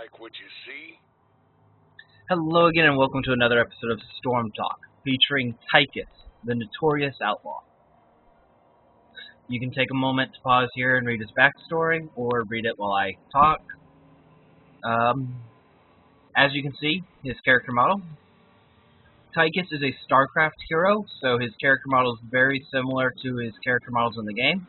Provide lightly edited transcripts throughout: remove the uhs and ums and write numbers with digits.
like what you see? Hello again and welcome to another episode of Storm Talk, featuring Tychus, the notorious outlaw. You can take a moment to pause here and read his backstory, or read it while I talk. As you can see, his character model. Tychus is a StarCraft hero, so his character model is very similar to his character models in the game.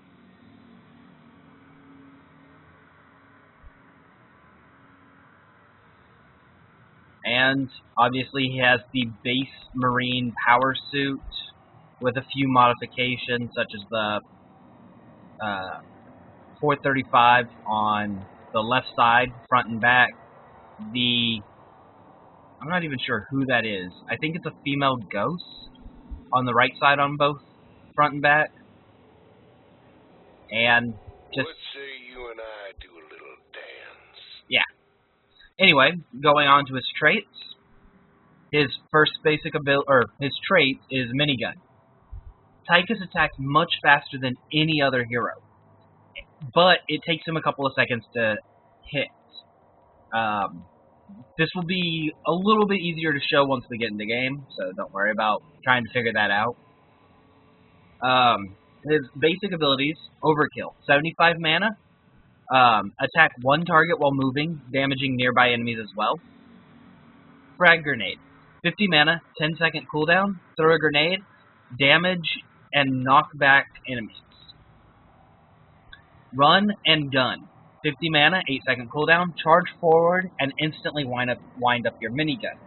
And obviously he has the base Marine power suit with a few modifications such as the 435 on the left side, front and back. I'm not even sure who that is. I think it's a female ghost on the right side on both front and back. And just... Let's say you and I do a little dance. Yeah. Anyway, going on to his traits. His first basic ability, or his trait, is minigun. Tychus attacks much faster than any other hero, but it takes him a couple of seconds to hit. This will be a little bit easier to show once we get in the game, so don't worry about trying to figure that out. His basic abilities: Overkill, 75 mana, attack one target while moving, damaging nearby enemies as well. Frag Grenade, 50 mana, 10-second cooldown, throw a grenade, damage, and knock back enemies. Run and Gun, 50 mana, 8-second cooldown, charge forward, and instantly wind up your minigun.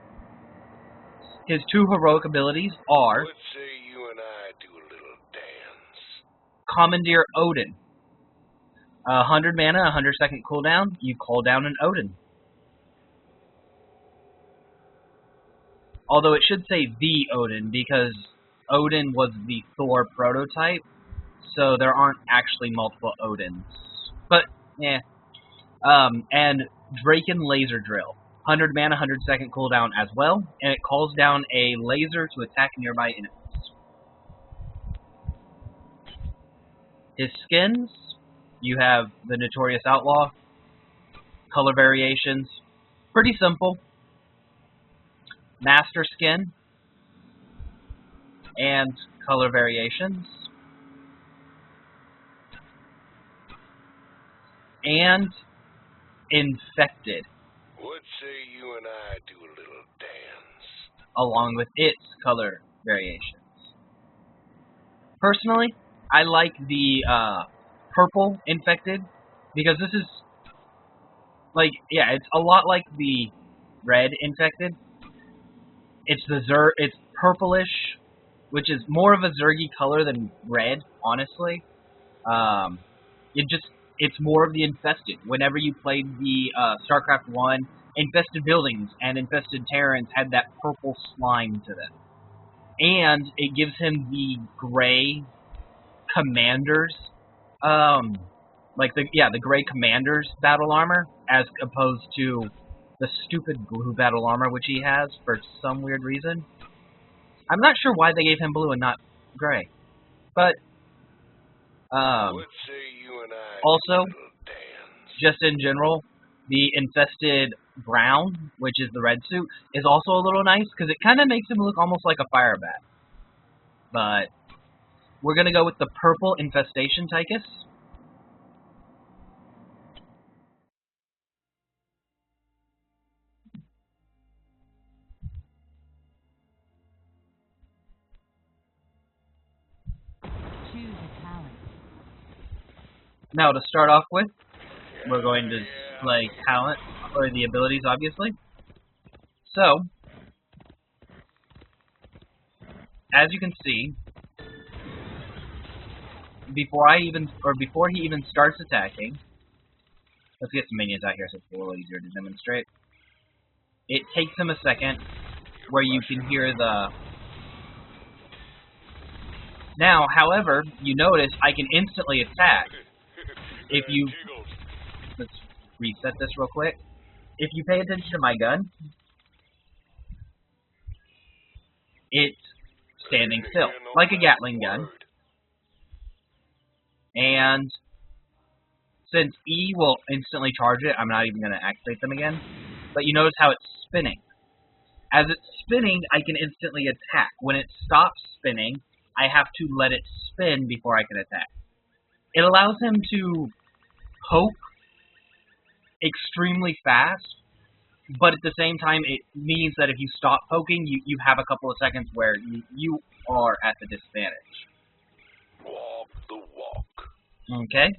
His two heroic abilities are... Let's say you and I do a little dance. Commandeer Odin, 100 mana, 100-second cooldown, you call down an Odin. Although it should say the Odin, because Odin was the Thor prototype, so there aren't actually multiple Odins. But, yeah. And Draken Laser Drill, 100 mana, 100-second cooldown as well, and it calls down a laser to attack nearby enemies. His skins, you have the Notorious Outlaw, color variations, pretty simple. Master Skin, and color variations, and Infected, Let's say you and I do a little dance. along with its color variations. Personally, I like the purple Infected, because this is, like, yeah, it's a lot like the red Infected. It's it's purplish, which is more of a Zergy color than red, honestly. It's more of the Infested. Whenever you played the StarCraft 1, Infested Buildings and Infested Terrans had that purple slime to them. And it gives him the gray Commanders, the gray Commanders battle armor, as opposed to the stupid blue battle armor which he has for some weird reason. I'm not sure why they gave him blue and not gray. But Let's say you and I also, do a little dance. just in general, the Infested Brown, which is the red suit, is also a little nice because it kind of makes him look almost like a fire bat. But we're gonna go with the purple Infestation Tychus. Choose a talent. Now, to start off with, we're going to play talent, or the abilities, obviously. So, as you can see, before he even starts attacking, let's get some minions out here so it's a little easier to demonstrate. It takes him a second where you can hear the... Now, however, you notice I can instantly attack. If you... Let's reset this real quick. If you pay attention to my gun, it's standing still, like a Gatling gun. And since E will instantly charge it, I'm not even going to activate them again. But you notice how it's spinning. As it's spinning, I can instantly attack. When it stops spinning, I have to let it spin before I can attack. It allows him to poke extremely fast, but at the same time, it means that if you stop poking, you have a couple of seconds where you are at the disadvantage. Walk the walk. Okay?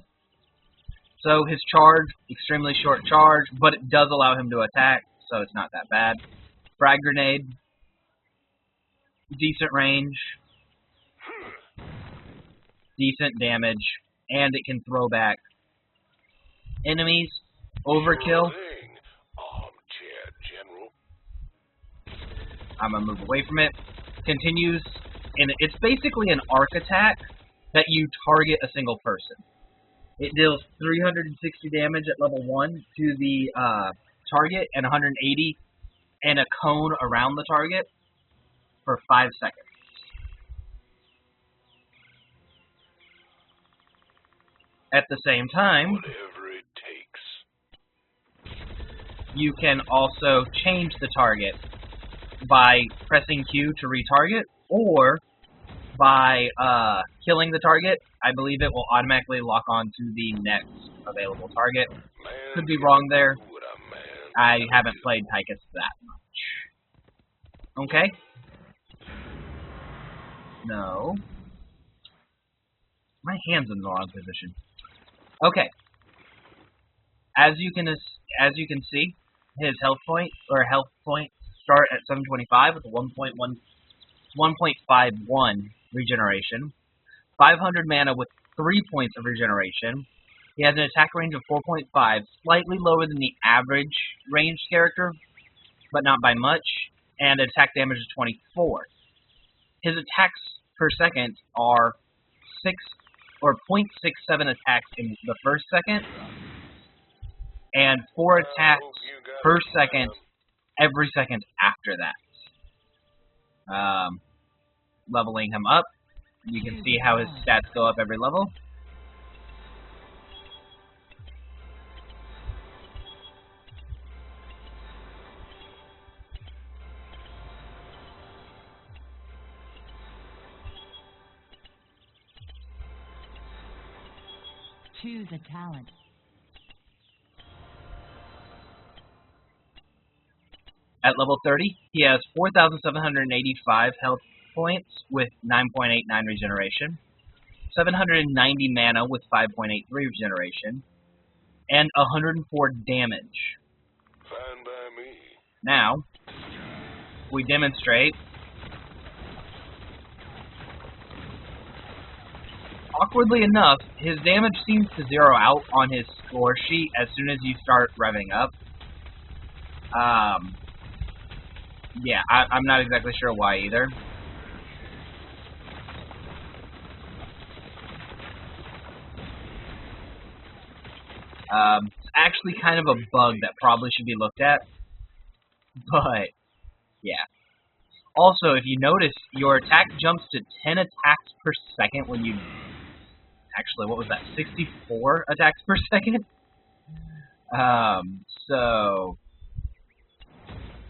So his charge, extremely short charge, but it does allow him to attack, so it's not that bad. Frag grenade, decent range, decent damage, and it can throw back enemies. Overkill. Armchair General. I'm going to move away from it. Continues, and it's basically an arc attack that you target a single person. It deals 360 damage at level 1 to the target and 180 and a cone around the target for 5 seconds. At the same time, Whatever it takes. you can also change the target by pressing Q to retarget, or by killing the target. I believe it will automatically lock on to the next available target. Could be wrong there. I haven't played Tychus that much. Okay? No. My hand's in the wrong position. Okay. As you can see, his health points start at 725 with a 1.51 regeneration, 500 mana with 3 points of regeneration. He has an attack range of 4.5, slightly lower than the average ranged character, but not by much, and attack damage is 24. His attacks per second are 0.67 attacks in the first second, and 4 attacks per second every second after that. Leveling him up, you can see how his stats go up every level. Choose a talent. At level 30, he has 4,785 health points with 9.89 regeneration, 790 mana with 5.83 regeneration, and 104 damage. Fine by me. Now, we demonstrate. Awkwardly enough, his damage seems to zero out on his score sheet as soon as you start revving up. Yeah, I'm not exactly sure why either. It's actually kind of a bug that probably should be looked at. But, yeah. Also, if you notice, your attack jumps to 10 attacks per second when you... Actually, what was that? 64 attacks per second? So...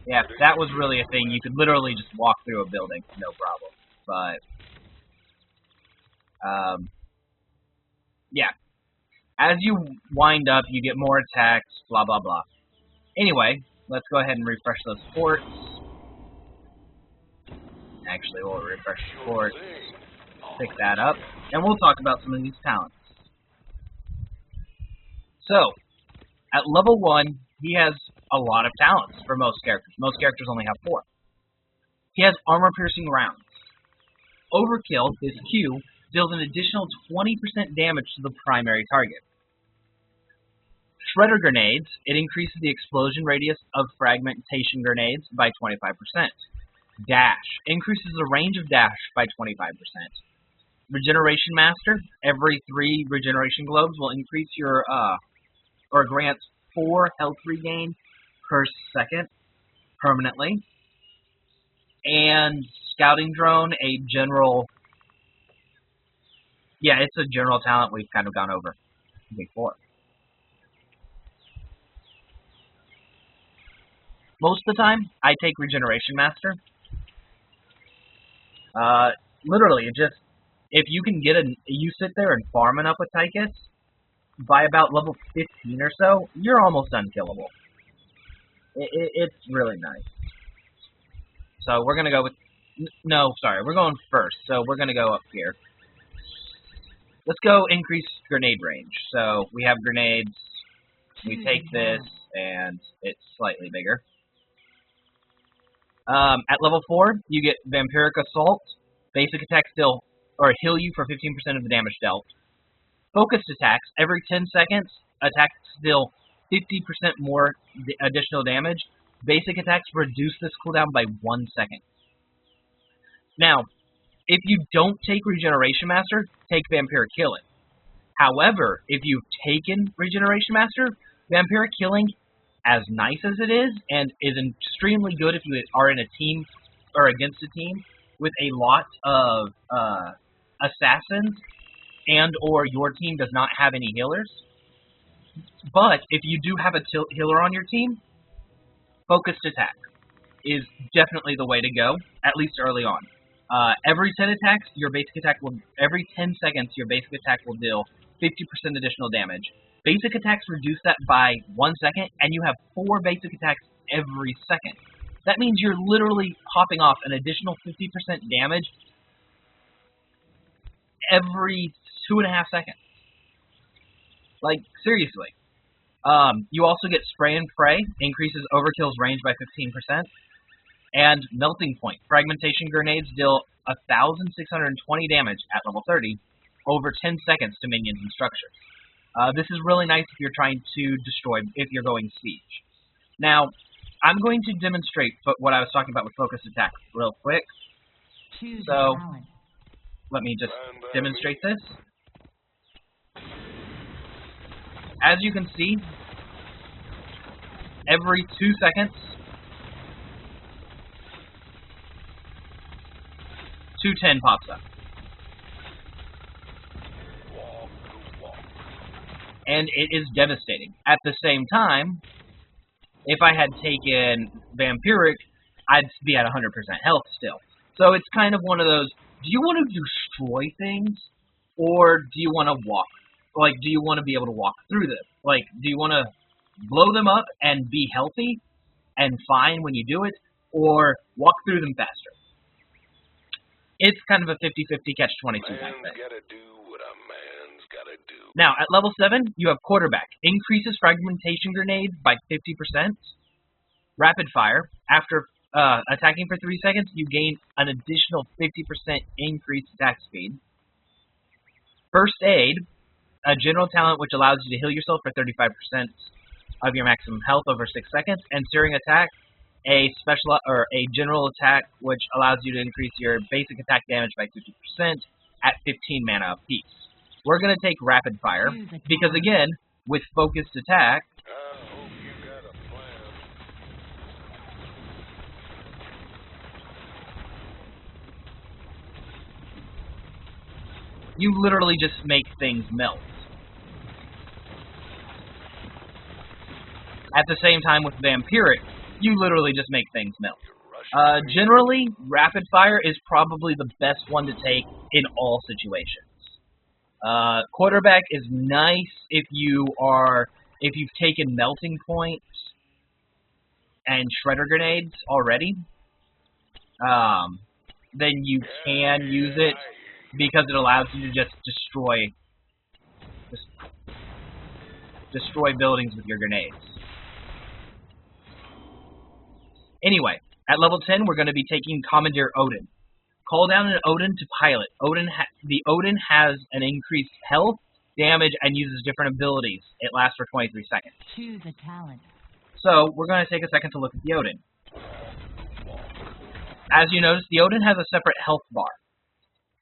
Yeah, if that was really a thing, you could literally just walk through a building, no problem. But, yeah. As you wind up, you get more attacks, blah, blah, blah. Anyway, let's go ahead and refresh those sports. Actually, we'll refresh the sports, pick that up, and we'll talk about some of these talents. So, at level 1, he has a lot of talents for most characters. Most characters only have 4. He has armor-piercing rounds. Overkill, his Q, deals an additional 20% damage to the primary target. Shredder grenades, it increases the explosion radius of fragmentation grenades by 25%. Dash, increases the range of dash by 25%. Regeneration Master, every 3 regeneration globes will increase your, or grants 4 health regain per second, permanently. And Scouting Drone, a general... Yeah, it's a general talent we've kind of gone over before. Most of the time, I take Regeneration Master. Literally, if you can you sit there and farm enough with Tychus, by about level 15 or so, you're almost unkillable. It's really nice. So we're gonna go with, no, sorry, we're going first, so we're gonna go up here. Let's go increase grenade range. So we have grenades, we take this, and it's slightly bigger. At level 4, you get Vampiric Assault. Basic attacks heal you for 15% of the damage dealt. Focused attacks, every 10 seconds, attacks deal 50% more additional damage. Basic attacks reduce this cooldown by 1 second. Now, if you don't take Regeneration Master, take Vampiric Healing. However, if you've taken Regeneration Master, Vampiric Healing, as nice as it is, and is extremely good if you are in a team or against a team with a lot of assassins, and or your team does not have any healers. But if you do have a healer on your team, Focused Attack is definitely the way to go, at least early on. Every 10 attacks, every 10 seconds, your basic attack will deal 50% additional damage. Basic attacks reduce that by 1 second, and you have 4 basic attacks every second. That means you're literally popping off an additional 50% damage every 2.5 seconds. Like, seriously. You also get Spray and Pray, increases Overkill's range by 15%. And Melting Point. Fragmentation grenades deal 1,620 damage at level 30 over 10 seconds to minions and structures. This is really nice if you're trying to destroy, if you're going siege. Now, I'm going to demonstrate what I was talking about with Focused Attack real quick. So, let me just demonstrate this. As you can see, every 2 seconds, 210 pops up. And it is devastating. At the same time, if I had taken Vampiric, I'd be at 100% health still. So it's kind of one of those, do you want to destroy things, or do you want to walk? Like, do you want to be able to walk through them? Like, do you want to blow them up and be healthy and fine when you do it, or walk through them faster? It's kind of a 50-50 catch-22 type thing. Now, at level 7, you have Quarterback. Increases Fragmentation Grenade by 50%. Rapid Fire. After attacking for 3 seconds, you gain an additional 50% increased attack speed. First Aid. A general talent which allows you to heal yourself for 35% of your maximum health over 6 seconds. And Searing Attack. A general attack which allows you to increase your basic attack damage by 50% at 15 mana apiece. We're going to take Rapid Fire, because again, with Focused Attack, you literally just make things melt. At the same time with Vampiric, you literally just make things melt. Generally, Rapid Fire is probably the best one to take in all situations. Quarterback is nice if you've taken Melting Point and Shredder Grenades already. Then you can use it because it allows you to just destroy buildings with your grenades. Anyway, at level 10, we're going to be taking Commandeer Odin. Call down an Odin to pilot. The Odin has an increased health, damage, and uses different abilities. It lasts for 23 seconds. Choose a talent. So, we're going to take a second to look at the Odin. As you notice, the Odin has a separate health bar.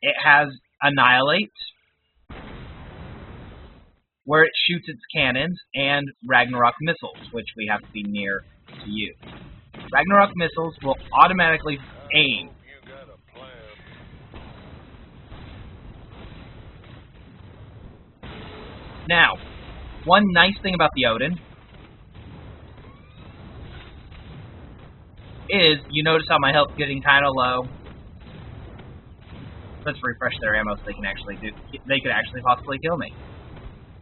It has Annihilate, where it shoots its cannons, and Ragnarok missiles, which we have to be near to use. Ragnarok missiles will automatically aim. Now, one nice thing about the Odin is, you notice how my health's getting kind of low. Let's refresh their ammo so they could actually possibly kill me.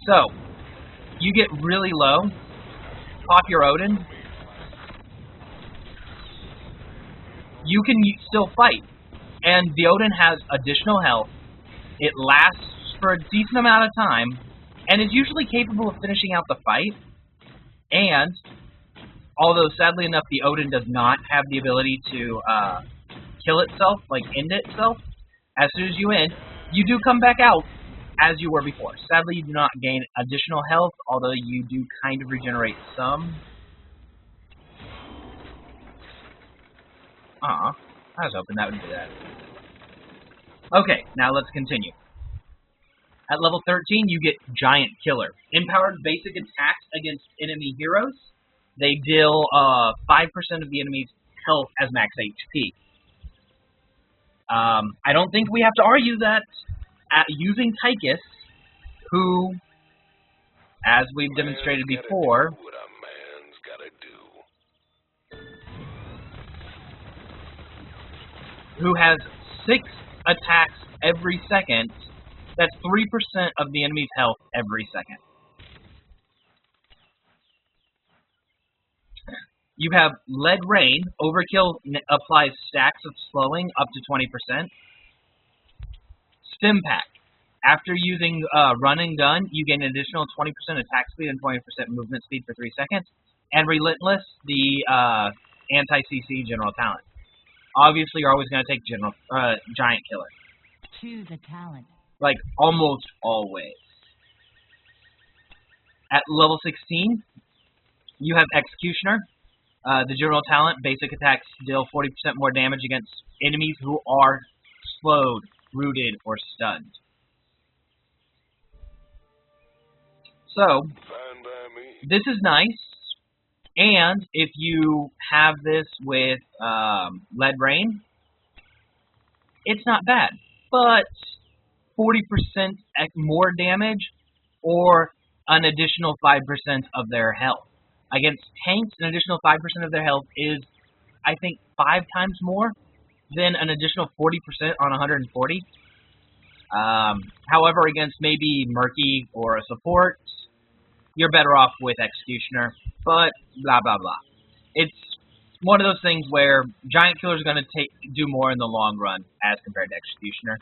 So, you get really low, pop your Odin, you can still fight. And the Odin has additional health, it lasts for a decent amount of time, and is usually capable of finishing out the fight. And, although sadly enough the Odin does not have the ability to kill itself, like end itself, as soon as you end, you do come back out as you were before. Sadly, you do not gain additional health, although you do kind of regenerate some. I was hoping that would do that. Okay, now let's continue. At level 13, you get Giant Killer. Empowered basic attacks against enemy heroes. They deal 5% of the enemy's health as max HP. I don't think we have to argue that using Tychus, who, as we've demonstrated before, What a man's gotta do. who has 6 attacks every second, that's 3% of the enemy's health every second. You have Lead Rain. Overkill applies stacks of slowing up to 20%. Stim Pack. After using Run and Gun, you gain an additional 20% attack speed and 20% movement speed for 3 seconds. And Relentless, the anti-CC general talent. Obviously, you're always going to take Giant Killer. Choose a talent. Like, almost always. At level 16, you have Executioner. The general talent, basic attacks deal 40% more damage against enemies who are slowed, rooted, or stunned. So, Fine by me. this is nice, and if you have this with Lead Rain, it's not bad, but 40% more damage or an additional 5% of their health. Against tanks, an additional 5% of their health is, I think, 5 times more than an additional 40% on 140. However, against maybe Murky or a support, you're better off with Executioner, but blah, blah, blah. It's one of those things where Giant Killer is going to do more in the long run as compared to Executioner.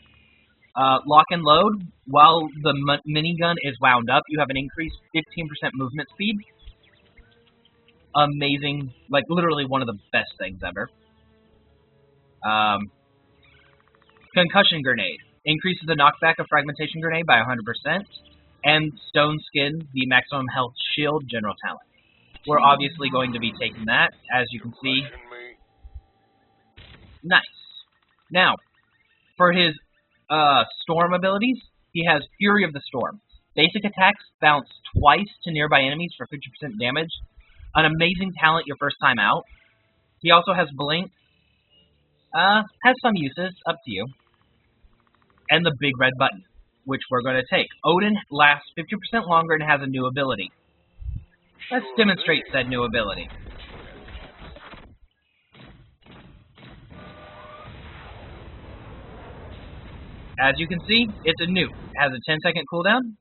Lock and Load, while the minigun is wound up, you have an increased 15% movement speed. Amazing, like literally one of the best things ever. Concussion Grenade increases the knockback of Fragmentation Grenade by 100%, and Stone Skin, the maximum health shield general talent. We're obviously going to be taking that, as you can see. Nice. Now, for his Storm abilities, he has Fury of the Storm. Basic attacks bounce twice to nearby enemies for 50% damage. An amazing talent your first time out. He also has Blink. Has some uses, up to you. And the big red button, which we're going to take. Odin lasts 50% longer and has a new ability. Let's demonstrate said new ability. As you can see, it's a nuke. It has a 10-second cooldown.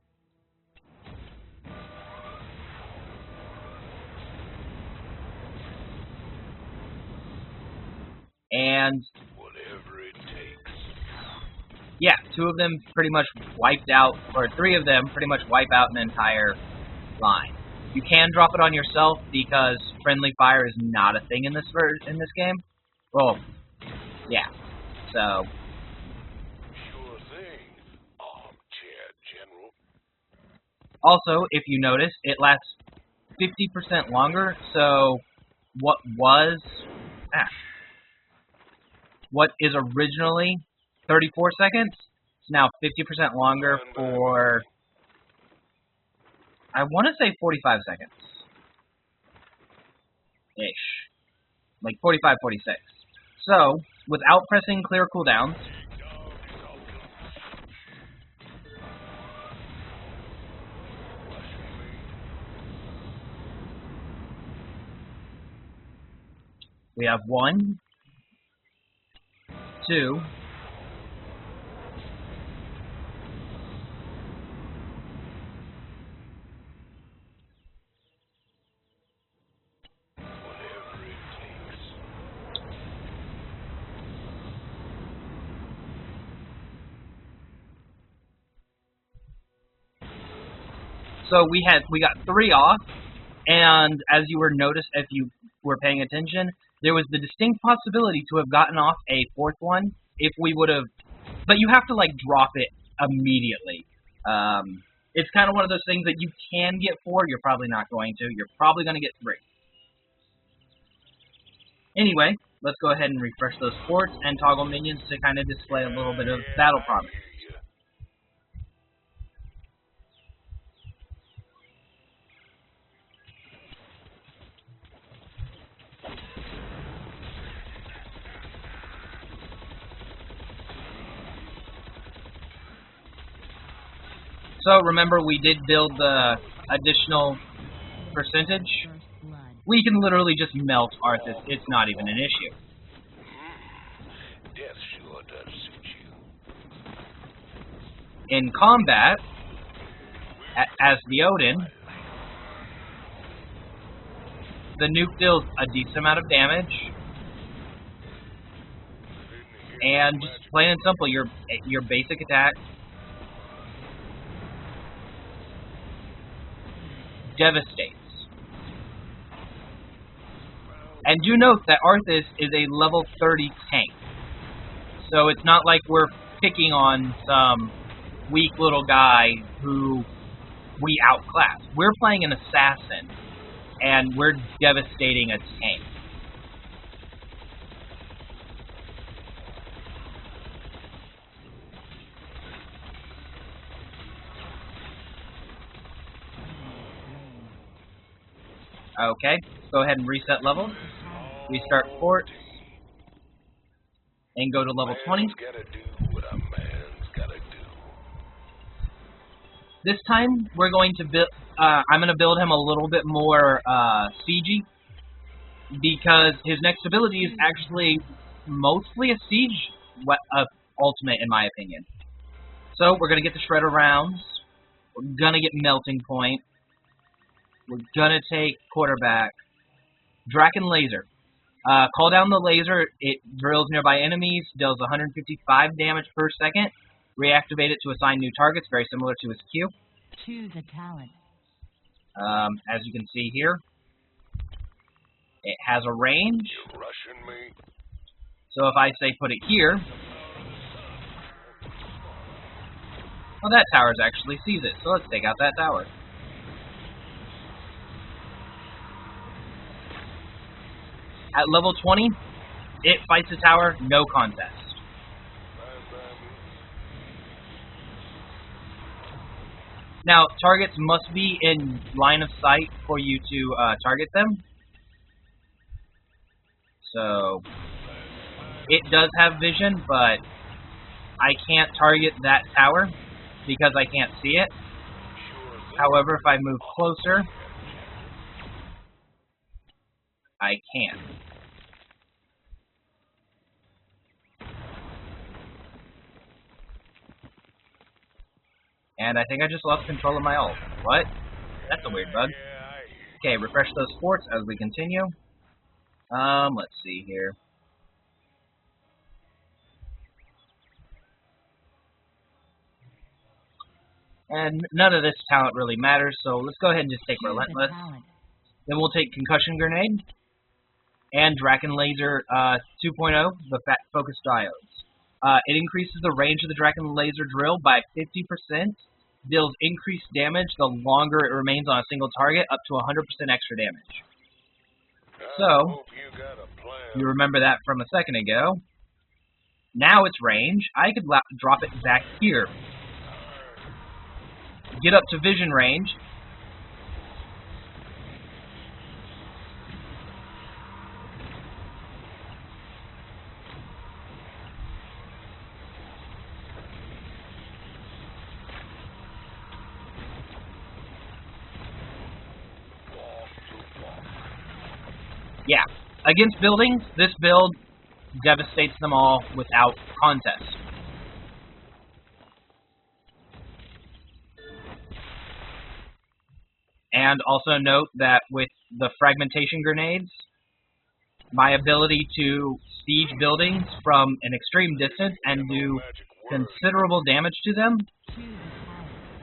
And Whatever it takes. yeah, 2 of them pretty much wiped out, or 3 of them pretty much wipe out an entire line. You can drop it on yourself because friendly fire is not a thing in this game. Well, yeah. So Sure thing, armchair general. also, if you notice, it lasts 50% longer. So what is originally 34 seconds, it's now 50% longer for, I want to say 45 seconds. Ish. Like 45, 46. So, without pressing clear cooldowns, We have 1, 2, Whatever it takes. so we got 3 off, and as you were noticed, if you were paying attention, there was the distinct possibility to have gotten off a 4th one if we would have, but you have to like drop it immediately. It's kind of one of those things that you can get 4, you're probably not going to. You're probably going to get 3. Anyway, let's go ahead and refresh those ports and toggle minions to kind of display a little bit of battle promise. So remember, we did build the additional percentage. First blood. We can literally just melt Arthas. It's not even an issue. Death sure does suit you. In combat, as the Odin, the nuke deals a decent amount of damage. And just plain and simple, your basic attack devastates. And do note that Arthas is a level 30 tank. So it's not like we're picking on some weak little guy who we outclass. We're playing an assassin, and we're devastating a tank. Okay, let's go ahead and reset levels. Restart port. And go to level 20. Man's gotta do what a man's gotta do. This time, we're going to build. I'm going to build him a little bit more siegey, because his next ability is actually mostly a siege ultimate, in my opinion. So we're going to get the shredder rounds. We're going to get melting point. We're going to take quarterback. Draken laser. Call down the laser. It drills nearby enemies. Deals 155 damage per second. Reactivate it to assign new targets, very similar to his Q. Choose a talent. As you can see here, it has a range. You rushing me? So if I say put it here, well, that tower's actually sees it. So let's take out that tower. At level 20, it fights the tower, no contest. Now, targets must be in line of sight for you to target them. So, it does have vision, but I can't target that tower because I can't see it. However, if I move closer, I can. And I think I just lost control of my ult. What? That's a weird bug. Okay, refresh those forts as we continue. Let's see here. And none of this talent really matters, so let's go ahead and just take Choose a Relentless. talent. Then we'll take Concussion Grenade. And Draken Laser 2.0, the Fat Focus Diodes. It increases the range of the Draken Laser drill by 50%. Deals increased damage the longer it remains on a single target, up to 100% extra damage. So, you remember that from a second ago. Now it's range. I could drop it back here. Get up to vision range. Yeah. Against buildings, this build devastates them all without contest. And also note that with the fragmentation grenades, my ability to siege buildings from an extreme distance and do considerable damage to them,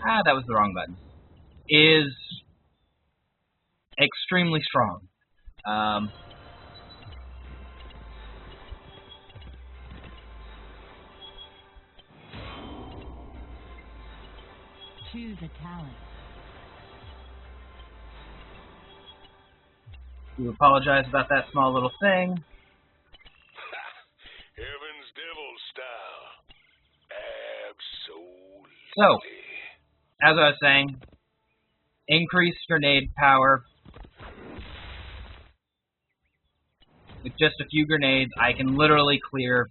that was the wrong button, is extremely strong. Choose a talent. We apologize about that small little thing. Heaven's Devil style. Absolutely. So, as I was saying, increased grenade power. With just a few grenades, I can literally clear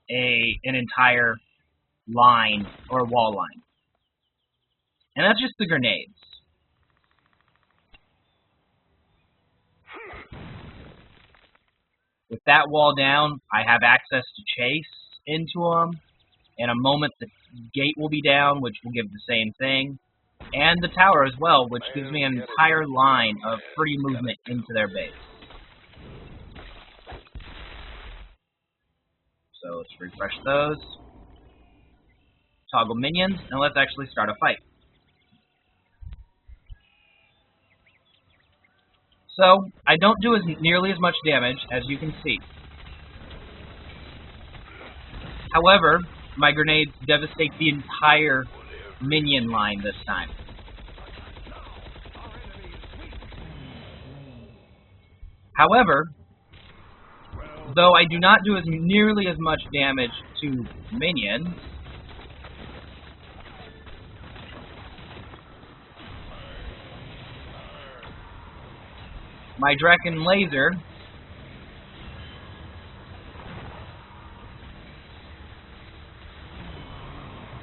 an entire line or wall line. And that's just the grenades. With that wall down, I have access to chase into them. In a moment, the gate will be down, which will give the same thing. And the tower as well, which gives me an entire line of free movement into their base. So let's refresh those. Toggle minions, and let's actually start a fight. So, I don't do nearly as much damage, as you can see. However, my grenades devastate the entire minion line this time. However, though I do not do nearly as much damage to minions, my Draken Laser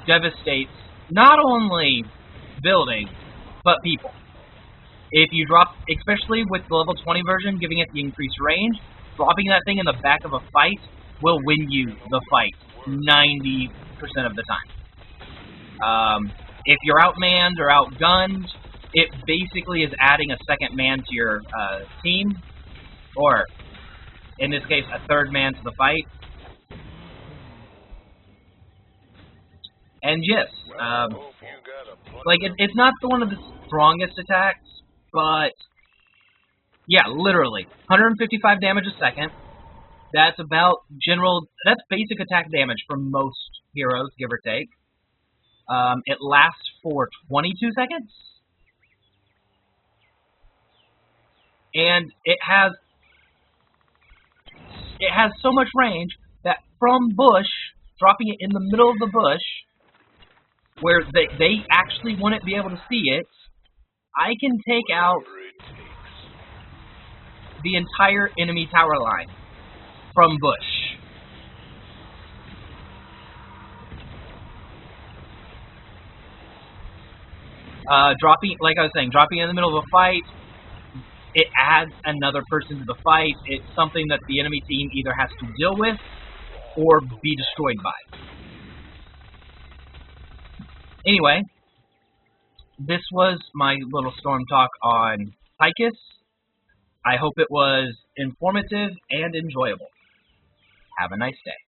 devastates not only buildings, but people. If you drop, especially with the level 20 version, giving it the increased range, dropping that thing in the back of a fight will win you the fight 90% of the time. If you're outmanned or outgunned, it basically is adding a second man to your team, or in this case, a third man to the fight. And yes, like it's not one of the strongest attacks, but yeah, literally 155 damage a second. That's about that's basic attack damage for most heroes, give or take. It lasts for 22 seconds. And it has so much range that from bush, dropping it in the middle of the bush, where they actually wouldn't be able to see it, I can take out the entire enemy tower line from bush. Like I was saying, dropping in the middle of a fight, it adds another person to the fight. It's something that the enemy team either has to deal with or be destroyed by. Anyway, this was my little storm talk on Tychus. I hope it was informative and enjoyable. Have a nice day.